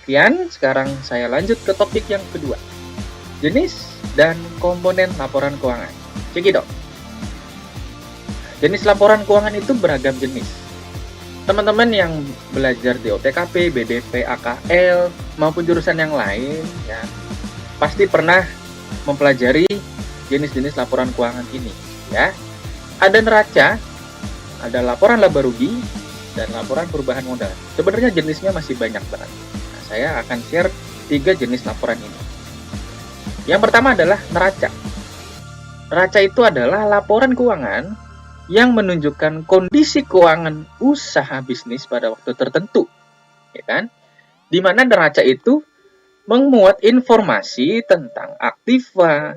Sekian, sekarang saya lanjut ke topik yang kedua. Jenis dan komponen laporan keuangan. Cekidot. Jenis laporan keuangan itu beragam jenis. Teman-teman yang belajar di OTKP, BDP, AKL, maupun jurusan yang lain, ya, pasti pernah mempelajari jenis-jenis laporan keuangan ini. Ya, ada neraca, ada laporan laba rugi, dan laporan perubahan modal. Sebenarnya jenisnya masih banyak banget. Nah, saya akan share 3 jenis laporan ini. Yang pertama adalah neraca. Neraca itu adalah laporan keuangan yang menunjukkan kondisi keuangan usaha bisnis pada waktu tertentu, ya kan? Di mana neraca itu memuat informasi tentang aktiva,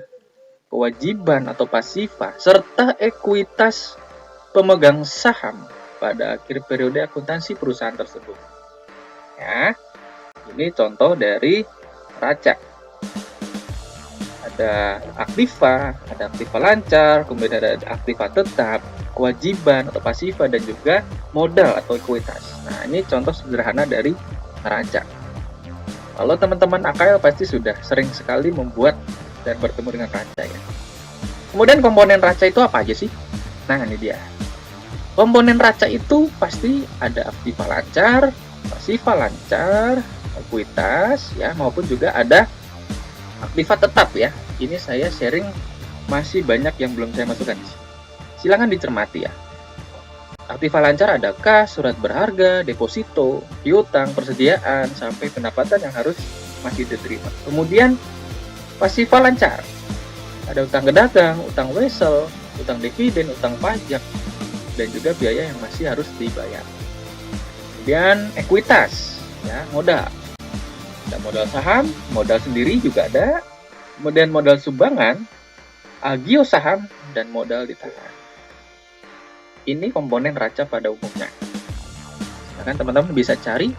kewajiban atau pasifa, serta ekuitas pemegang saham pada akhir periode akuntansi perusahaan tersebut. Ya, ini contoh dari neraca. Ada aktiva lancar, kemudian ada aktiva tetap, kewajiban atau pasifa, dan juga modal atau ekuitas. Nah, ini contoh sederhana dari neraca. Kalau teman-teman AKL pasti sudah sering sekali membuat dan bertemu dengan neraca ya. Kemudian komponen neraca itu apa aja sih? Nah, ini dia. Komponen neraca itu pasti ada aktiva lancar, pasifa lancar, ekuitas ya, maupun juga ada aktiva tetap ya. Ini saya sharing masih banyak yang belum saya masukkan di sini. Silakan dicermati ya. Aktiva lancar ada kas, surat berharga, deposito, piutang, persediaan, sampai pendapatan yang harus masih diterima. Kemudian pasifa lancar. Ada utang ke dagang, utang wesel, utang dividen, utang pajak, dan juga biaya yang masih harus dibayar. Kemudian ekuitas, ya, modal. Ada modal saham, modal sendiri juga ada. Kemudian modal sumbangan, agio saham, dan modal ditahan. Ini komponen neraca pada umumnya. Nah, teman-teman bisa cari,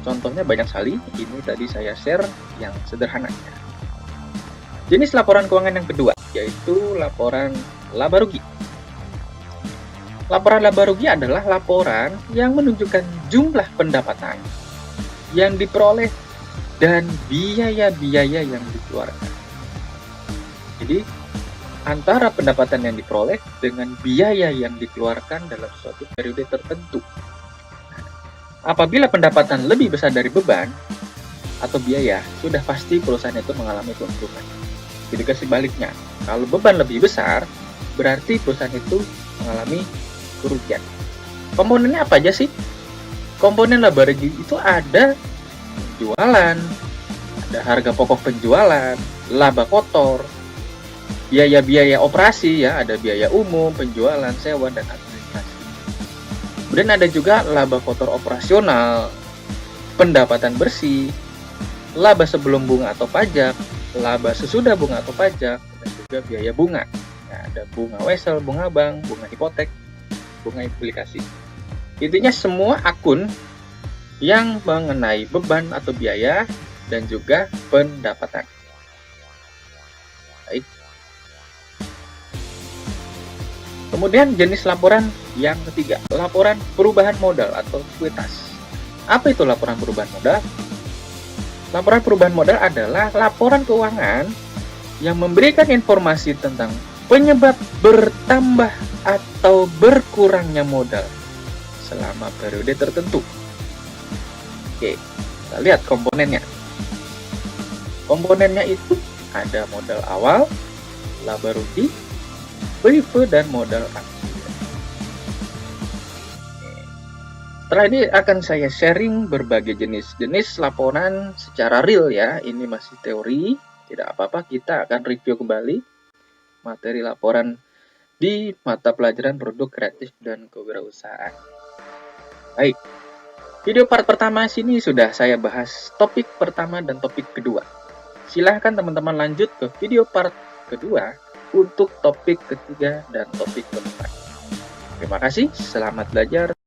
contohnya banyak sekali. Ini tadi saya share yang sederhananya. Jenis laporan keuangan yang kedua, yaitu laporan laba rugi. Laporan laba rugi adalah laporan yang menunjukkan jumlah pendapatan yang diperoleh dan biaya-biaya yang dikeluarkan. Jadi, antara pendapatan yang diperoleh dengan biaya yang dikeluarkan dalam suatu periode tertentu. Apabila pendapatan lebih besar dari beban atau biaya, sudah pasti perusahaan itu mengalami keuntungan. Jadi sebaliknya, kalau beban lebih besar, berarti perusahaan itu mengalami kerugian. Komponennya apa aja sih? Komponen laba rugi itu ada penjualan, ada harga pokok penjualan, laba kotor, biaya-biaya operasi ya, ada biaya umum, penjualan, sewa, dan administrasi. Kemudian ada juga laba kotor operasional, pendapatan bersih, laba sebelum bunga atau pajak, laba sesudah bunga atau pajak, dan juga biaya bunga. Nah, ada bunga wesel, bunga bank, bunga hipotek, bunga implikasi. Intinya semua akun yang mengenai beban atau biaya dan juga pendapatan. Baik. Kemudian jenis laporan yang ketiga, laporan perubahan modal atau ekuitas. Apa itu laporan perubahan modal? Laporan perubahan modal adalah laporan keuangan yang memberikan informasi tentang penyebab bertambah atau berkurangnya modal selama periode tertentu. Oke, kita lihat komponennya. Komponennya itu ada modal awal, laba rugi, prive, dan modal aktif. Setelah ini akan saya sharing berbagai jenis laporan secara real ya. Ini masih teori, tidak apa-apa, kita akan review kembali materi laporan di mata pelajaran produk kreatif dan kewirausahaan. Baik, video part pertama sini sudah saya bahas topik pertama dan topik kedua. Silahkan teman-teman lanjut ke video part kedua untuk topik ketiga dan topik keempat. Terima kasih, selamat belajar.